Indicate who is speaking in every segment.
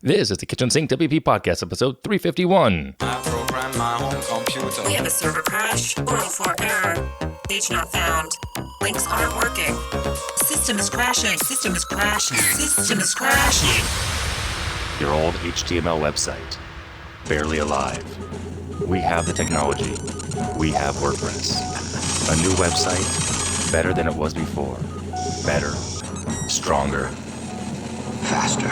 Speaker 1: This is the Kitchen Sink WP Podcast, episode 351.
Speaker 2: I program my home computer.
Speaker 3: We have a server crash, 404 error, page not found, links aren't working, system is crashing, system is crashing, system is crashing.
Speaker 1: Your old HTML website, barely alive. We have the technology. We have WordPress. A new website, better than it was before. Better, stronger, faster.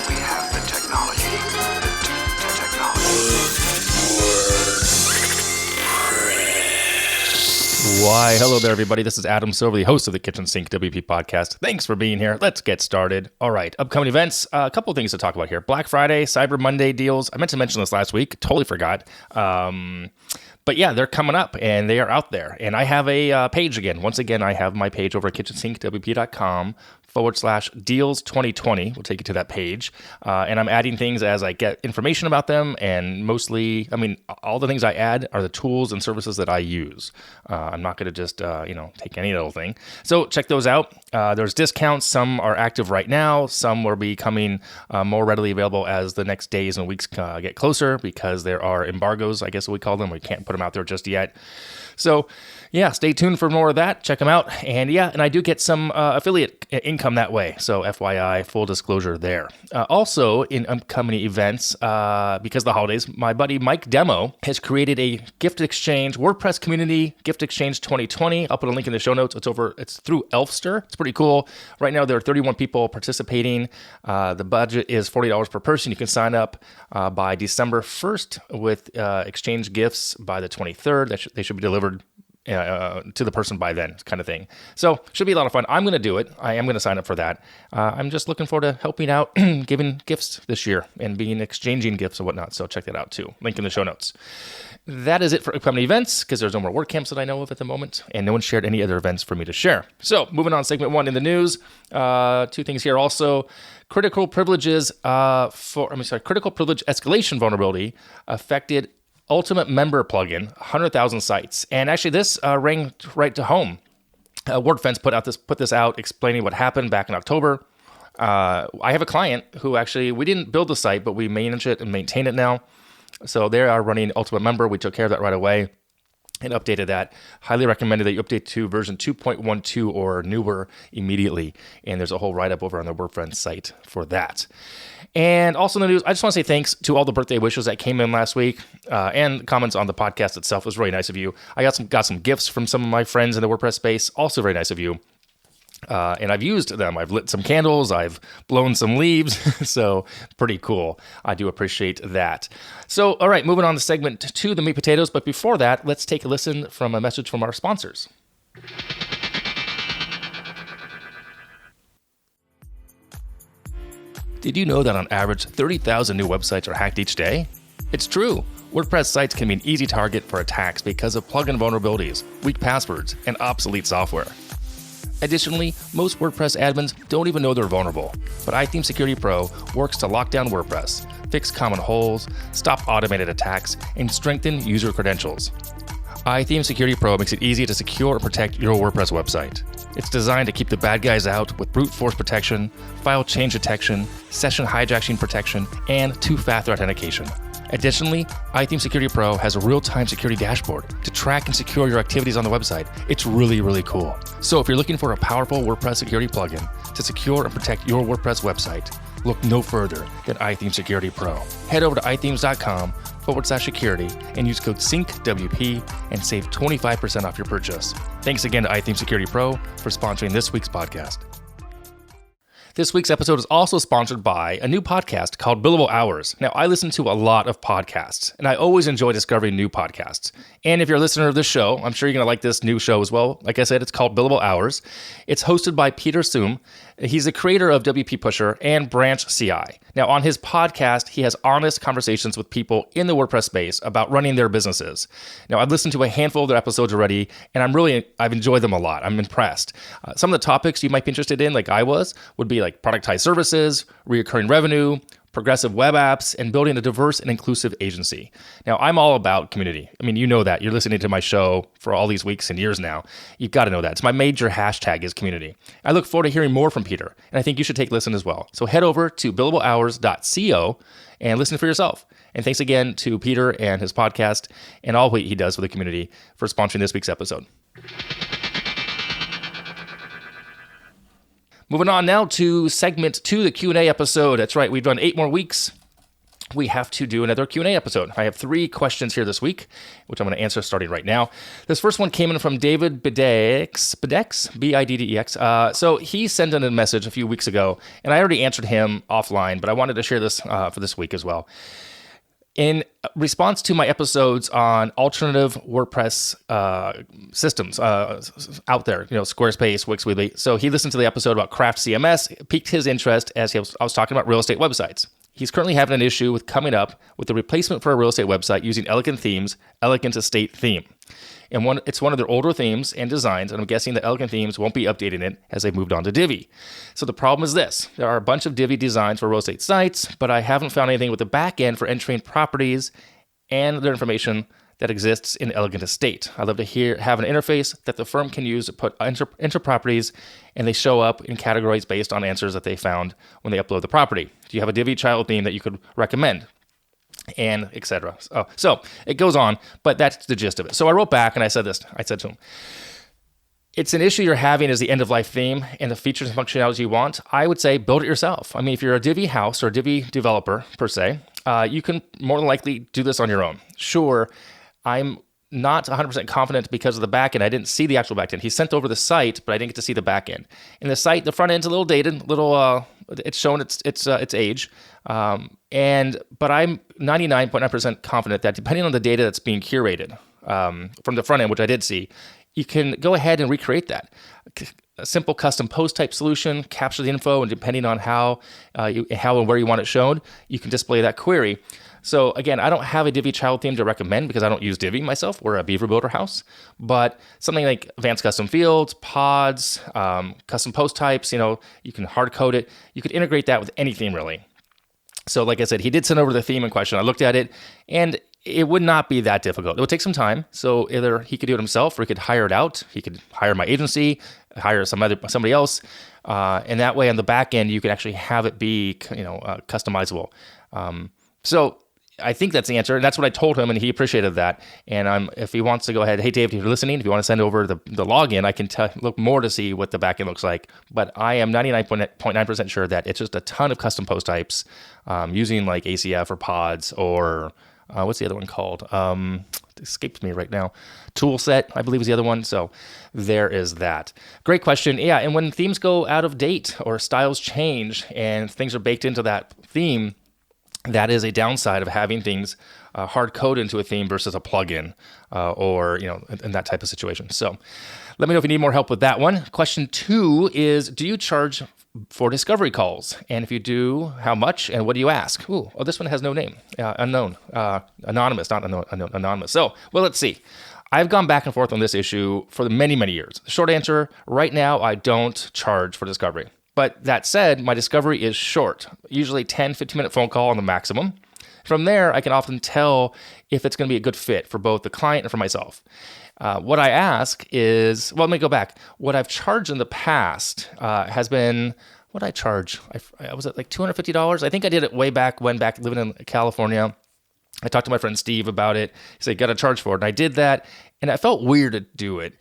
Speaker 4: We have the technology. The technology.
Speaker 1: Why, hello there, everybody. This is Adam Silver, the host of the Kitchen Sink WP Podcast. Thanks for being here. Let's get started. All right, upcoming events. A couple of things to talk about here. Black Friday, Cyber Monday deals. I meant to mention this last week. Totally forgot. But yeah, they're coming up and they are out there. And I have a page again. Once again, I have my page over at kitchensinkwp.com/deals 2020. We'll take you to that page. And I'm adding things as I get information about them. And mostly, all the things I add are the tools and services that I use. I'm not going to just, take any little thing. So check those out. There's discounts. Some are active right now. Some will be coming more readily available as the next days and weeks get closer because there are embargoes, I guess we call them. We can't put them out there just yet. So yeah, stay tuned for more of that. Check them out. And I do get some affiliate income that way. So FYI, full disclosure there. Also in upcoming events, because of the holidays, my buddy Mike Demo has created a gift exchange, WordPress community gift exchange 2020. I'll put a link in the show notes. It's through Elfster. It's pretty cool. Right now, there are 31 people participating. The budget is $40 per person. You can sign up by December 1st with exchange gifts by the 23rd. They should be delivered to the person by then, kind of thing. So should be a lot of fun. I'm going to do it. I am going to sign up for that. I'm just looking forward to helping out, giving gifts this year and exchanging gifts and whatnot. So check that out too. Link in the show notes. That is it for upcoming events because there's no more WordCamps that I know of at the moment, and no one shared any other events for me to share. So moving on, segment one in the news. Two things here also. Critical privilege escalation vulnerability affected Ultimate Member plugin, 100,000 sites. And actually this rang right to home. WordFence put this out explaining what happened back in October. I have a client who actually, we didn't build the site, but we manage it and maintain it now. So they are running Ultimate Member. We took care of that right away and updated that. Highly recommended that you update to version 2.12 or newer immediately. And there's a whole write-up over on the WordPress site for that. And also in the news, I just want to say thanks to all the birthday wishes that came in last week and comments on the podcast itself. It was really nice of you. I got some gifts from some of my friends in the WordPress space. Also very nice of you. And I've used them. I've lit some candles. I've blown some leaves. So pretty cool. I do appreciate that. So, all right, moving on to segment 2, the meat potatoes. But before that, let's take a listen from a message from our sponsors. Did you know that on average, 30,000 new websites are hacked each day? It's true. WordPress sites can be an easy target for attacks because of plugin vulnerabilities, weak passwords, and obsolete software. Additionally, most WordPress admins don't even know they're vulnerable, but iTheme Security Pro works to lock down WordPress, fix common holes, stop automated attacks, and strengthen user credentials. iTheme Security Pro makes it easy to secure and protect your WordPress website. It's designed to keep the bad guys out with brute force protection, file change detection, session hijacking protection, and two-factor authentication. Additionally, iTheme Security Pro has a real-time security dashboard to track and secure your activities on the website. It's really, really cool. So if you're looking for a powerful WordPress security plugin to secure and protect your WordPress website, look no further than iTheme Security Pro. Head over to ithemes.com/security and use code SYNCWP and save 25% off your purchase. Thanks again to iTheme Security Pro for sponsoring this week's podcast. This week's episode is also sponsored by a new podcast called Billable Hours. Now, I listen to a lot of podcasts, and I always enjoy discovering new podcasts. And if you're a listener of this show, I'm sure you're going to like this new show as well. Like I said, it's called Billable Hours. It's hosted by Peter Soom. He's the creator of WP Pusher and Branch CI. Now, on his podcast, he has honest conversations with people in the WordPress space about running their businesses. Now, I've listened to a handful of their episodes already, and I've enjoyed them a lot. I'm impressed. Some of the topics you might be interested in, like I was, would be like productized services, recurring revenue, progressive web apps, and building a diverse and inclusive agency. Now, I'm all about community. I mean, you know that. You're listening to my show for all these weeks and years now. You've got to know that. It's my major hashtag is community. I look forward to hearing more from Peter, and I think you should take a listen as well. So head over to billablehours.co and listen for yourself. And thanks again to Peter and his podcast and all what he does for the community for sponsoring this week's episode. Moving on now to segment 2, the Q&A episode. That's right, we've done 8 more weeks. We have to do another Q&A episode. I have 3 questions here this week, which I'm going to answer starting right now. This first one came in from David Biddex, B-I-D-D-E-X. So he sent in a message a few weeks ago, and I already answered him offline, but I wanted to share this for this week as well. In response to my episodes on alternative WordPress systems out there, Squarespace, Wix, Weebly. So he listened to the episode about Craft CMS, piqued his interest as I was talking about real estate websites. He's currently having an issue with coming up with the replacement for a real estate website using Elegant Themes, Elegant Estate Theme. And it's one of their older themes and designs, and I'm guessing that Elegant Themes won't be updating it as they've moved on to Divi. So the problem is this. There are a bunch of Divi designs for real estate sites, but I haven't found anything with the back end for entering properties and their information that exists in Elegant Estate. I'd love to have an interface that the firm can use to enter properties, and they show up in categories based on answers that they found when they upload the property. Do you have a Divi child theme that you could recommend? And etc. So it goes on, but that's the gist of it. So I wrote back and I said this. I said to him, it's an issue you're having is the end-of-life theme and the features and functionalities you want. I would say build it yourself. I mean, if you're a Divi house or a Divi developer, per se, you can more than likely do this on your own. Sure, I'm not 100% confident because of the backend. I didn't see the actual backend. He sent over the site, but I didn't get to see the backend. In the site, the front end's a little dated, it's showing its age. But I'm 99.9% confident that depending on the data that's being curated from the front end, which I did see, you can go ahead and recreate that. A simple custom post type solution, capture the info, and depending on how and where you want it shown, you can display that query. So again, I don't have a Divi child theme to recommend because I don't use Divi myself. We're a Beaver Builder house, but something like advanced custom fields, pods, custom post types, you can hard code it. You could integrate that with any theme really. So like I said, he did send over the theme in question. I looked at it and it would not be that difficult. It would take some time. So either he could do it himself or he could hire it out. He could hire my agency, hire somebody else. And that way on the back end, you could actually have it be, customizable. So I think that's the answer. And that's what I told him, and he appreciated that. And if he wants to go ahead, hey, Dave, if you're listening, if you want to send over the login, I can look more to see what the backend looks like. But I am 99.9% sure that it's just a ton of custom post types using like ACF or pods or what's the other one called? It escapes me right now. Toolset, I believe, is the other one. So there is that. Great question. Yeah, and when themes go out of date or styles change and things are baked into that theme, that is a downside of having things hard coded into a theme versus a plugin or in that type of situation. So let me know if you need more help with that one. Question 2 is, do you charge for discovery calls? And if you do, how much and what do you ask? This one has no name. Unknown. Anonymous, not unknown, anonymous. So, let's see. I've gone back and forth on this issue for many, many years. The short answer, right now, I don't charge for discovery. But that said, my discovery is short, usually 10, 15-minute phone call on the maximum. From there, I can often tell if it's going to be a good fit for both the client and for myself. What I ask is, let me go back. What I've charged in the past has been, what did I charge? I was at like $250. I think I did it way back living in California. I talked to my friend Steve about it. He said, you got to charge for it. And I did that, and it felt weird to do it.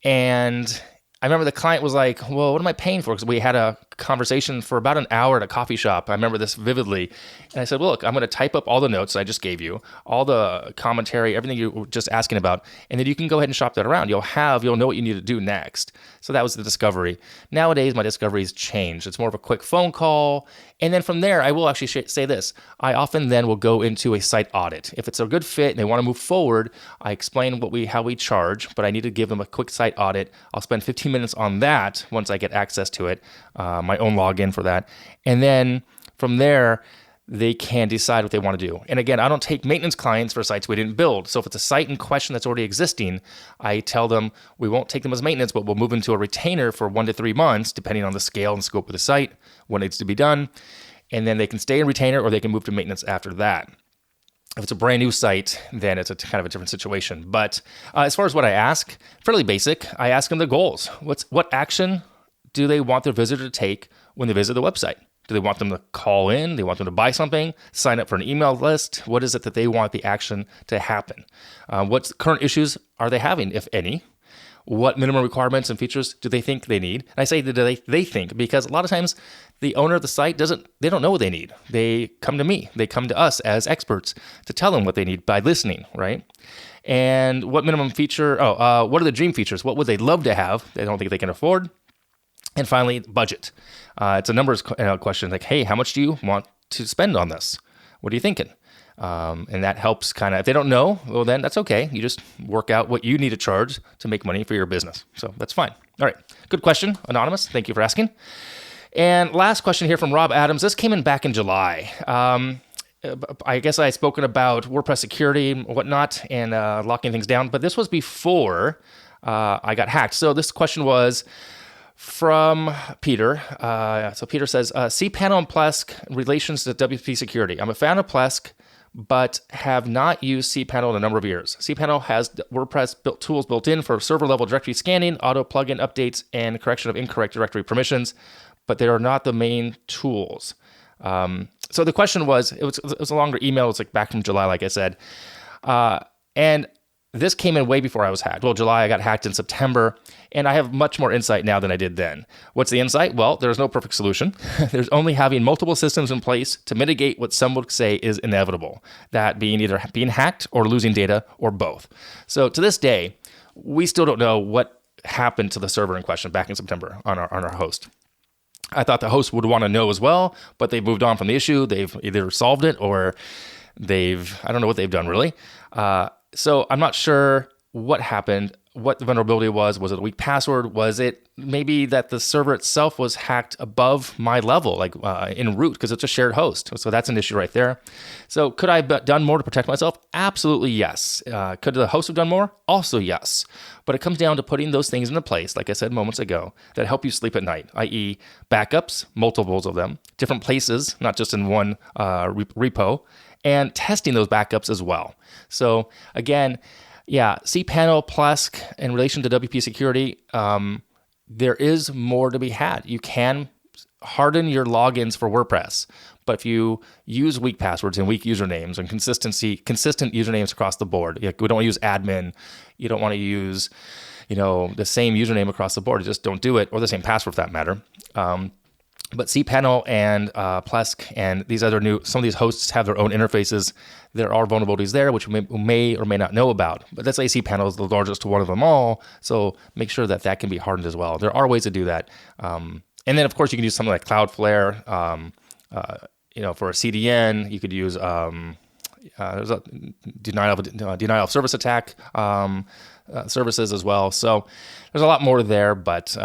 Speaker 1: And I remember the client was like, well, what am I paying for? Because we had a conversation for about an hour at a coffee shop. I remember this vividly. And I said, well, look, I'm going to type up all the notes I just gave you, all the commentary, everything you were just asking about, and then you can go ahead and shop that around. You'll know what you need to do next. So that was the discovery. Nowadays, my discovery's changed. It's more of a quick phone call. And then from there, I will actually say this. I often then will go into a site audit. If it's a good fit and they want to move forward, I explain how we charge, but I need to give them a quick site audit. I'll spend 15 minutes on that once I get access to it, my own login for that. And then from there, they can decide what they want to do. And again, I don't take maintenance clients for sites we didn't build. So if it's a site in question that's already existing, I tell them we won't take them as maintenance, but we'll move into a retainer for 1 to 3 months, depending on the scale and scope of the site, what needs to be done. and then they can stay in retainer or they can move to maintenance after that. If it's a brand new site, then it's a kind of a different situation. But as far as what I ask, fairly basic. I ask them their goals. What action do they want their visitor to take when they visit the website? Do they want them to call in? Do they want them to buy something? Sign up for an email list? What is it that they want the action to happen? What current issues are they having, if any? What minimum requirements and features do they think they need? And I say they think because a lot of times the owner of the site they don't know what they need. They come to me. They come to us as experts to tell them what they need by listening, right? And what minimum feature? What are the dream features? What would they love to have? They don't think they can afford. And finally, budget. It's a numbers question like, hey, how much do you want to spend on this? What are you thinking? And that helps kind of, if they don't know, well, then that's okay. You just work out what you need to charge to make money for your business. So that's fine. All right. Good question, Anonymous. Thank you for asking. And last question here from Rob Adams. This came in back in July. I guess I had spoken about WordPress security and whatnot and locking things down, but this was before I got hacked. So this question was from Peter. So Peter says, cPanel and Plesk relations to WP security. I'm a fan of Plesk, but have not used cPanel in a number of years. cPanel has WordPress tools built in for server-level directory scanning, auto plugin updates, and correction of incorrect directory permissions, but they are not the main tools. So the question was, it was a longer email. It's like back from July, like I said. And this came in way before I was hacked. Well, July, I got hacked in September, and I have much more insight now than I did then. What's the insight? Well, there's no perfect solution. There's only having multiple systems in place to mitigate what some would say is inevitable, that being either being hacked or losing data or both. So to this day, we still don't know what happened to the server in question back in September on our host. I thought the host would want to know as well, but they've moved on from the issue. They've either solved it or I don't know what they've done really. So I'm not sure what happened, what the vulnerability was. Was it a weak password? Was it maybe that the server itself was hacked above my level, like in root, because it's a shared host. So that's an issue right there. So could I have done more to protect myself? Absolutely yes. Could the host have done more? Also yes. But it comes down to putting those things into place, like I said moments ago, that help you sleep at night, i.e. backups, multiples of them, different places, not just in one repo, and testing those backups as well. So again, cPanel, Plesk, in relation to WP security, there is more to be had. You can harden your logins for WordPress, but if you use weak passwords and weak usernames and consistent usernames across the board, we don't want to use admin. You don't want to use, the same username across the board. Just don't do it, or the same password for that matter. But cPanel and Plesk and some of these hosts have their own interfaces. There are vulnerabilities there, which we may or may not know about. But let's say cPanel is the largest one of them all, so make sure that can be hardened as well. There are ways to do that. And then, of course, you can use something like Cloudflare. For a CDN, you could use there's a denial of service attack services as well. So there's a lot more there, but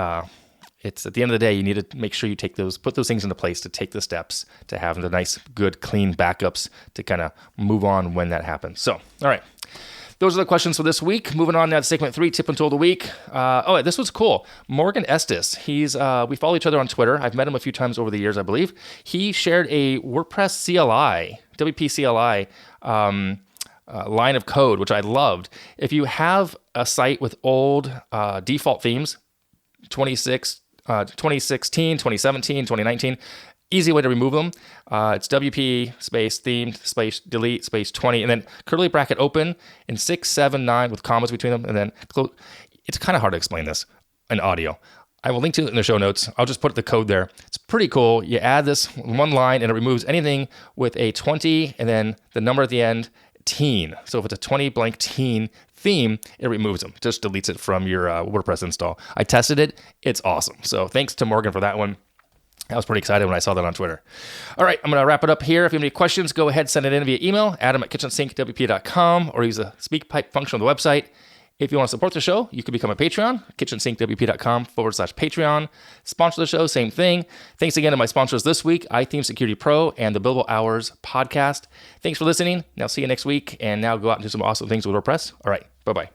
Speaker 1: it's at the end of the day, you need to make sure you put those things into place to take the steps to have the nice, good, clean backups to kind of move on when that happens. So, all right. Those are the questions for this week. Moving on now to segment 3, tip and tool of the week. This was cool. Morgan Estes. We follow each other on Twitter. I've met him a few times over the years, I believe. He shared a WordPress CLI, WP CLI line of code, which I loved. If you have a site with old default themes, 2016, 2017, 2019. Easy way to remove them. It's WP space themed space delete space 20 and then curly bracket open in 6, 7, 9 with commas between them and then close. It's kind of hard to explain this in audio. I will link to it in the show notes. I'll just put the code there. It's pretty cool. You add this one line and it removes anything with a 20 and then the number at the end, teen. So if it's a 20 blank teen theme, it removes them. Just deletes it from your WordPress install. I tested it. It's awesome. So thanks to Morgan for that one. I was pretty excited when I saw that on Twitter. All right, I'm going to wrap it up here. If you have any questions, go ahead, send it in via email, adam@kitchensinkwp.com, or use the SpeakPipe function on the website. If you want to support the show, you can become a Patreon, kitchensinkwp.com/Patreon. Sponsor the show, same thing. Thanks again to my sponsors this week, iTheme Security Pro and the Billable Hours podcast. Thanks for listening. Now see you next week, and now go out and do some awesome things with WordPress. All right, bye-bye.